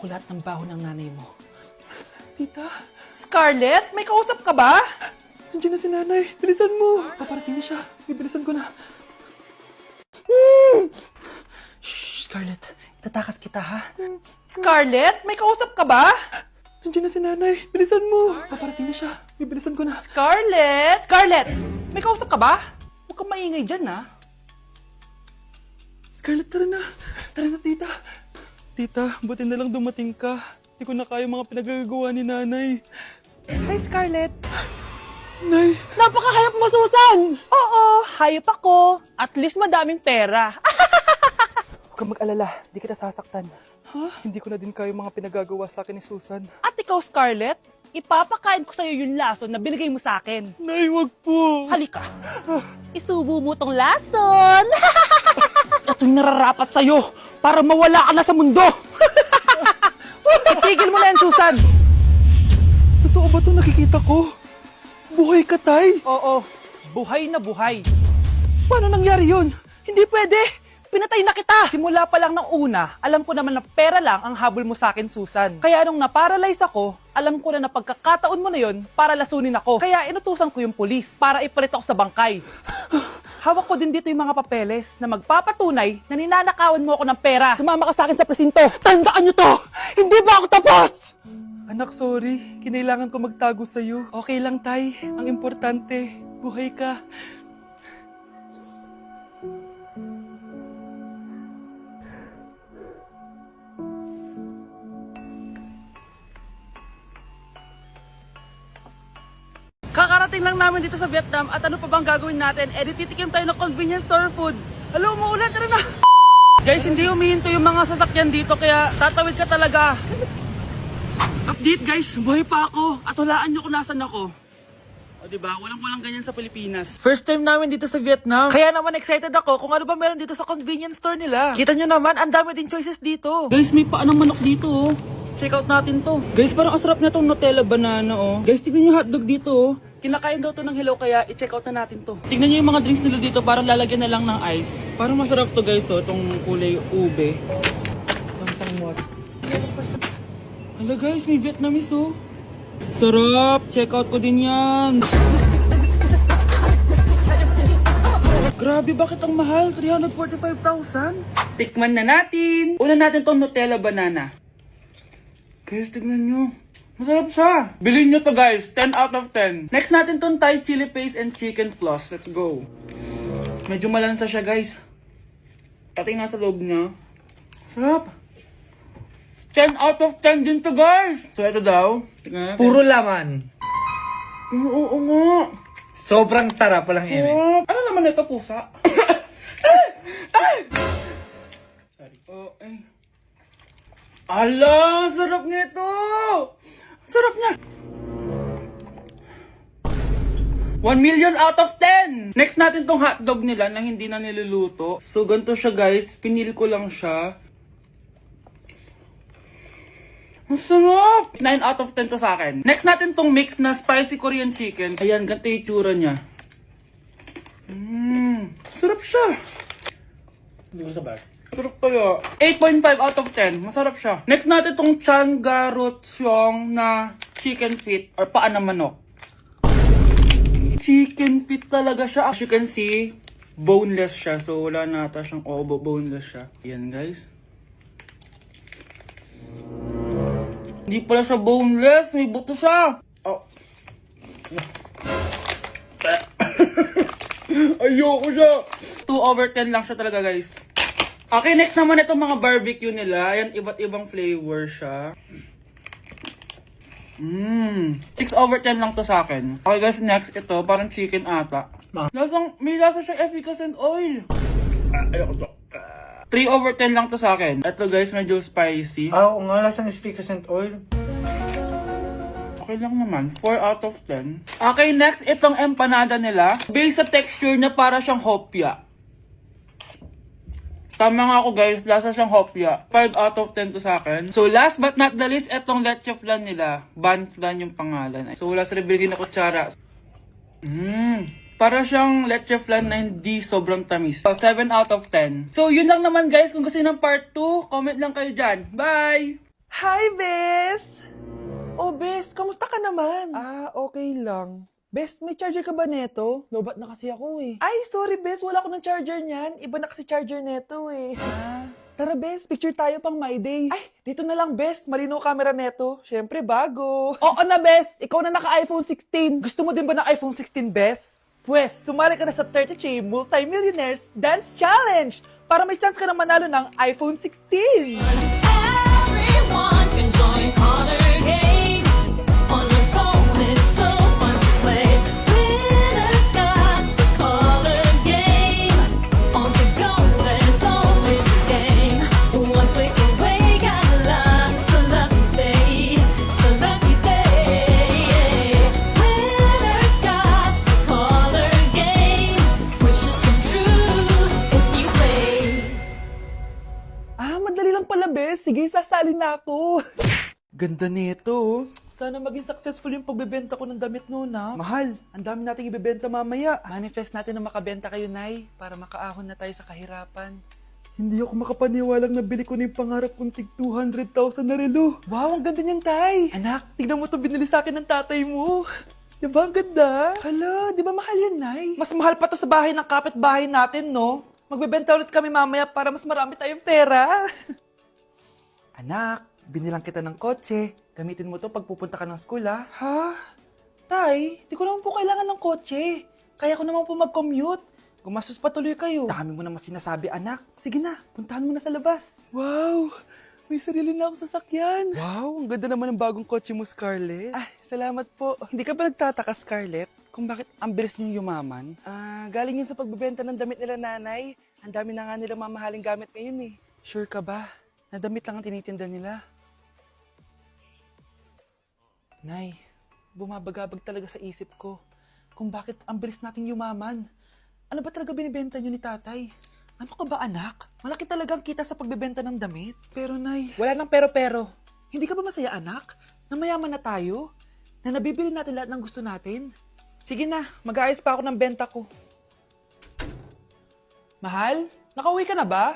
ko lahat ng baho ng nanay mo. Tita, Scarlett, may kausap ka ba? nandiyan na si nanay. Bilisan mo. Paparating na siya. Bibilisan ko na. Shh, Scarlett, itatakas kita ha? Scarlett, may kausap ka ba? Nandiyan na si nanay. Bilisan mo. Paparating na siya. Bibilisan ko na. Scarlett! Scarlett, may kausap ka ba? Huwag kang maingay dyan ha. Scarlett, tara na. Tara na, tita. Tita, buti na lang dumating ka. Hindi ko na kaya mga pinagagawa ni nanay. Hi, Scarlett. Nay, Napakahayap mo, Susan! Oo, hayop ako. At least madaming pera. huwag kang mag-alala. Hindi kita sasaktan. Ha? Hindi ko na din kaya mga pinagagawa sa akin ni Susan. At ikaw, Scarlett, ipapakain ko sa'yo yung lason na binigay mo sa akin. Nay, wag po. Halika. Isubo mo tong lason. Ito'y nararapat sa'yo para mawala ka na sa mundo. Itigil mo na yan, Susan. Totoo ba ito nakikita ko? Buhay ka, tay. Oo, buhay na buhay. Paano nangyari yun? Hindi pwede. Pinatay na kita. Simula pa lang ng una, alam ko naman na pera lang ang habol mo sa akin, Susan. Kaya nung naparalyze ako, alam ko na pagkakataon mo na yon para lasunin ako. Kaya inutusan ko yung pulis para ipalit ako sa bangkay. Hawak ko din dito yung mga papeles na magpapatunay na ninanakawan mo ako ng pera. Sumama ka sa akin sa presinto. Tandaan nyo to! Hindi ba ako tapos? Anak, sorry. Kinailangan ko magtago sa'yo. Okay lang, tay. Ang importante, buhay ka. Kakarating lang namin dito sa Vietnam at ano pa bang gagawin natin? Titikim tayo ng convenience store food. Hello, umuulan, tara na! Guys, hindi humihinto yung mga sasakyan dito kaya tatawid ka talaga. Update guys, buhay pa ako at hulaan nyo kung nasan ako. O diba, walang ganyan sa Pilipinas. First time namin dito sa Vietnam. Kaya naman excited ako kung ano ba meron dito sa convenience store nila. Kita nyo naman, ang dami din choices dito. Guys, may paanong manok dito oh. Check out natin to. Guys, parang asarap na tong Nutella banana oh. Guys, tignan nyo yung hotdog dito oh. Kinakain daw to ng hello kaya i-check out na natin to. Tignan nyo yung mga drinks nila dito parang lalagyan na lang ng ice. Parang masarap to guys oh, tong kulay ube. Pantang what? Hala guys, may Vietnamese oh. Sarap! Check out ko din yan. Grabe, bakit ang mahal? 345,000? Tikman na natin. Una natin tong Nutella banana. Guys, tignan nyo. Masarap siya. Bilhin nyo to guys. 10 out of 10. Next natin tong Thai chili paste and chicken floss. Let's go. Medyo malansa siya guys. Pati nga sa loob niya. Sarap. 10 out of 10 din to guys. So ito daw. Tignan natin. Puro laman. Oo nga. Sobrang sarap, walang eme. Sarap. Ano naman ito, pusa? Sorry. Oh, ay. Ala, sarap nito! Sarap niya! 1 million out of 10! Next natin tong hotdog nila na hindi na niluluto. So, ganito siya guys. Pinili ko lang siya. Ang sarap! 9 out of 10 to sa akin. Next natin tong mix na spicy Korean chicken. Ayan, ganito yung tsura niya. Sarap siya. Hindi ko sabar. Sarap kaya. 8.5 out of 10. Masarap siya. Next natin tong Changarotyong na chicken feet or paa ng manok. Chicken feet talaga siya. As you can see, boneless siya. So, wala na ata siyang obo. Boneless siya. Yan, guys. Hindi pala siya boneless. May buto siya. Oh. Ayoko siya. 2 over 10 lang siya talaga, guys. Okay, next naman itong mga barbecue nila. Ayan, iba't ibang flavor siya. 6 over 10 lang to sa akin. Okay guys, next ito, parang chicken ata. May lasa siyang efficacent oil. Ayoko to. 3 over 10 lang to sa akin. Ito guys, medyo spicy. Oo nga, lasang speakascent oil. Okay lang naman. 4 out of 10. Okay, next itong empanada nila. Based sa texture na para siyang hopya. Tama nga ako guys, lasa siyang hopya. 5 out of 10 to sa akin. So last but not the least, etong leche flan nila. Ban flan yung pangalan. So wala sa binigay na kutsara. Para siyang leche flan na hindi sobrang tamis. So 7 out of 10. So yun lang naman guys, kung gusto niyo ng part 2, comment lang kayo dyan. Bye! Hi, Bes! Oh, Bes, kamusta ka naman? Okay lang. Bes, may charger ka ba neto? Lobat na kasi ako eh. Ay, sorry Bes, wala ko ng charger niyan. Iba na kasi charger neto eh. Tara Bes, picture tayo pang My Day. Ay, dito na lang Bes, malinaw camera neto. Syempre bago. Oo na Bes, ikaw na naka-iPhone 16. Gusto mo din ba ng iPhone 16 Bes? Pwes, sumali ka na sa 33 Multi-Millionaires Dance Challenge para may chance ka na manalo ng iPhone 16. Everyone can join Honor Game. On your phone, it's so fun to play. Winner got a color game. On the go, there's always a game. One click away, got a lot. So lucky day, so lucky day. Winner got a color game. Wishes come true if you play. Madali lang pala, Bes. Sige, sasali na ako. Ganda nito, oh. Sana maging successful yung pagbebenta ko ng damit noon, ha? Mahal, ang dami nating ibebenta mamaya. Manifest natin na makabenta kayo, Nay, para makaahon na tayo sa kahirapan. Hindi ako makapaniwalang nabili ko na yung pangarap kong tig 200,000 na relo. Wow, ang ganda niyan, Tay. Anak, tignan mo to binili sa akin ng tatay mo. Diba ang ganda? Hala, di ba mahal yan, Nay? Mas mahal pa to sa bahay ng kapitbahay natin, no? Magbebenta ulit kami mamaya para mas marami tayong pera. Anak, binilang kita ng kotse. Gamitin mo to pag pupunta ka ng school, ha? Ha? Tay, di ko naman po kailangan ng kotse. Kaya ko naman po mag-commute. Gumastos pa tuloy kayo. Dami mo naman sinasabi, anak. Sige na, puntahan mo na sa labas. Wow! May sarili na ako sasakyan. Wow, ang ganda naman ng bagong kotse mo, Scarlett. Salamat po. Hindi ka ba nagtataka, Scarlett, kung bakit ang bilis niyong yumaman? Galing yun sa pagbebenta ng damit nila nanay. Ang dami na nga nila mamahaling gamit ngayon eh. Sure ka ba? Na damit lang ang tinitinda nila? Nay, bumabagabag talaga sa isip ko kung bakit ang bilis nating yumaman. Ano ba talaga binibenta niyo ni tatay? Ano ka ba anak? Malaki talagang kita sa pagbebenta ng damit. Pero Nay, wala nang pero-pero. Hindi ka ba masaya anak? Na mayaman na tayo? Na nabibili natin lahat ng gusto natin? Sige na, mag-aayos pa ako ng benta ko. Mahal, nakauwi ka na ba?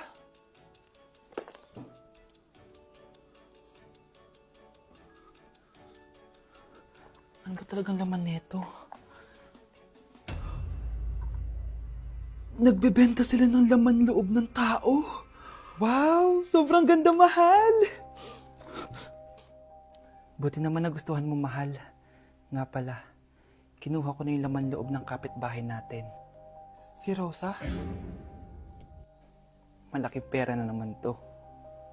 Ano ba talagang laman neto? Nagbebenta sila ng laman loob ng tao. Wow, sobrang ganda, mahal. Buti naman nagustuhan mo, mahal. Nga pala, kinuha ko na yung laman loob ng kapitbahay natin. Si Rosa? Malaki pera na naman to.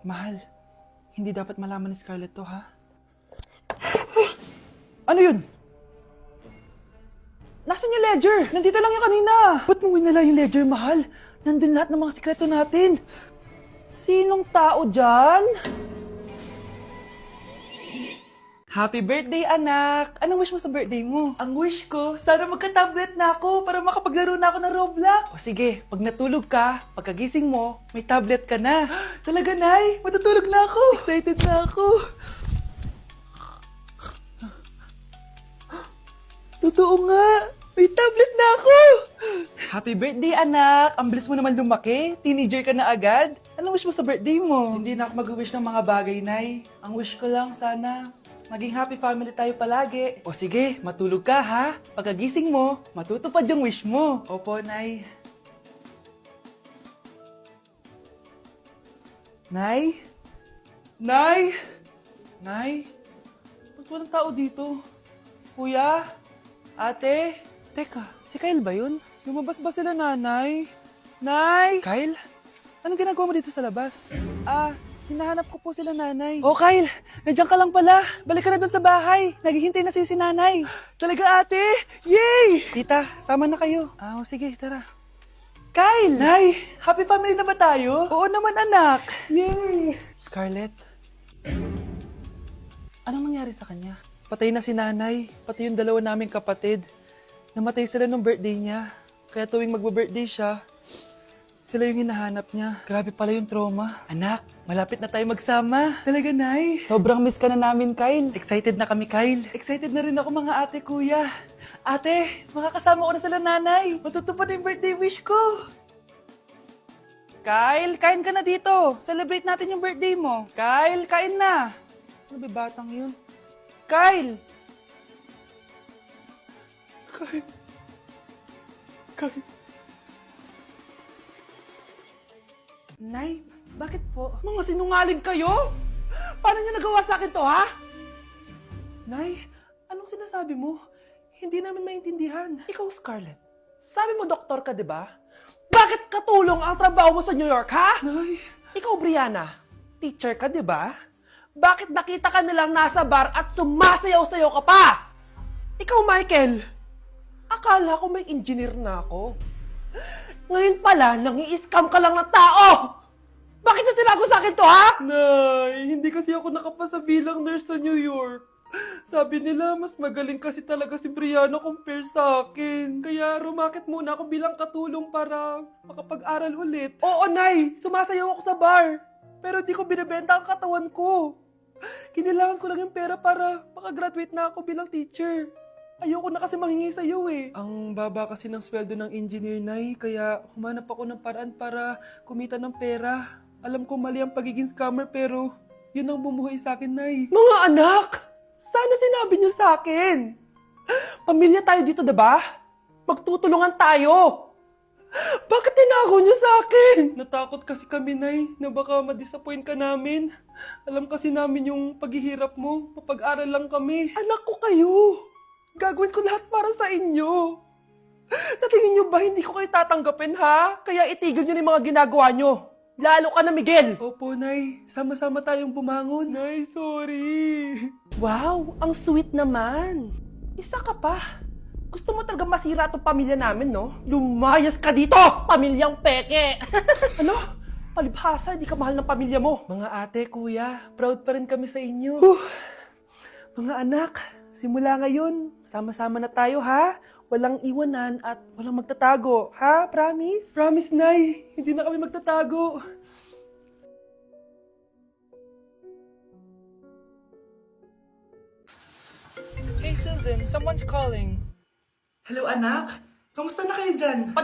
Mahal, hindi dapat malaman ni Scarlett to, ha? Ano yun? Nasaan yung ledger? Nandito lang yung kanina. Ba't mo winala yung ledger, mahal? Nandun lahat ng mga sikreto natin. Sinong tao dyan? Happy birthday, anak! Anong wish mo sa birthday mo? Ang wish ko, sana magka-tablet na ako para makapaglaro na ako ng Roblox. O sige, pag natulog ka, pagkagising mo, may tablet ka na. Talaga, Nay? Matutulog na ako. Excited na ako. Totoo nga! May tablet na ako! Happy birthday, anak! Ang bilis mo naman lumaki. Teenager ka na agad. Anong wish mo sa birthday mo? Hindi na ako mag-wish ng mga bagay, Nay. Ang wish ko lang, sana maging happy family tayo palagi. O sige, matulog ka, ha? Pagkagising mo, matutupad yung wish mo. Opo, Nay. Nay? Nay? Nay? Ba't walang tao dito? Kuya? Ate? Teka, si Kyle ba yun? Lumabas ba sila, nanay? Nay! Kyle? Anong ginagawa mo dito sa labas? Hinahanap ko po sila, nanay. Oh, Kyle! Nandiyan ka lang pala. Balik ka na doon sa bahay. Naghihintay na si nanay. Talaga, ate? Yay! Tita, sama na kayo. Sige, tara. Kyle! Nay! Happy family na ba tayo? Oo naman, anak. Yay! Scarlett? Anong nangyari sa kanya? Patay na si nanay, pati yung dalawa naming kapatid. Namatay sila nung birthday niya. Kaya tuwing magbe-birthday siya, sila yung hinahanap niya. Grabe pala yung trauma. Anak, malapit na tayo magsama. Talaga, Nay. Sobrang miss ka na namin, Kyle. Excited na kami, Kyle. Excited na rin ako, mga ate, kuya. Ate, makakasama ko na sila, nanay. Matutupad na yung birthday wish ko. Kyle, kain ka na dito. Celebrate natin yung birthday mo. Kyle, kain na. Ano ba batang yun? Kyle! Kyle! Kyle! Nay, bakit po? Mga sinungaling kayo? Paano niyo nagawa sa akin to, ha? Nay, anong sinasabi mo? Hindi namin maintindihan. Ikaw, Scarlett. Sabi mo doktor ka, di ba? Bakit katulong ang trabaho mo sa New York, ha? Nay. Ikaw, Brianna. Teacher ka, di ba? Bakit nakita ka nilang nasa bar at sumasayaw-sayaw ka pa? Ikaw, Michael. Akala ko may engineer na ako. Ngayon pala, nangi-scam ka lang ng tao! Bakit yung tinago sa akin to, ha? Nay, hindi kasi ako nakapasa bilang nurse sa New York. Sabi nila, mas magaling kasi talaga si Brianna compare sa akin. Kaya rumakit muna ako bilang katulong para makapag-aral ulit. Oo, Nay! Sumasayaw ako sa bar. Pero di ko binibenta ang katawan ko. Kinilangan ko lang yung pera para makagraduate na ako bilang teacher. Ayoko na kasi manghingi sa iyo eh. Ang baba kasi ng sweldo ng engineer, Nay, kaya humanap ako ng paraan para kumita ng pera. Alam ko mali ang pagiging scammer pero yun ang bumuhay sa akin, Nay. Mga anak! Sana sinabi niyo sa akin. Pamilya tayo dito, diba? Magtutulungan tayo. Bakit tinago niyo sa akin? Natakot kasi kami, Nay, na baka ma-disappoint ka namin. Alam kasi namin yung paghihirap mo. Papag-aral lang kami. Anak ko kayo. Gagawin ko lahat para sa inyo. Sa tingin niyo ba hindi ko kayo tatanggapin, ha? Kaya itigil niyo na yung mga ginagawa niyo. Lalo ka na, Miguel! Opo, Nay. Sama-sama tayong bumangon. Nay, sorry. Wow, ang sweet naman. Isa ka pa. Gusto mo talaga masira itong pamilya namin, no? Lumayas ka dito, pamilyang peke! Ano? Palibhasa, di ka mahal ng pamilya mo. Mga ate, kuya, proud pa rin kami sa inyo. Mga anak, simula ngayon, sama-sama na tayo, ha? Walang iwanan at walang magtatago, ha? Promise? Promise, Nay. Hindi na kami magtatago. Hey, Susan. Someone's calling. Hello, anak. Kamusta na kayo dyan?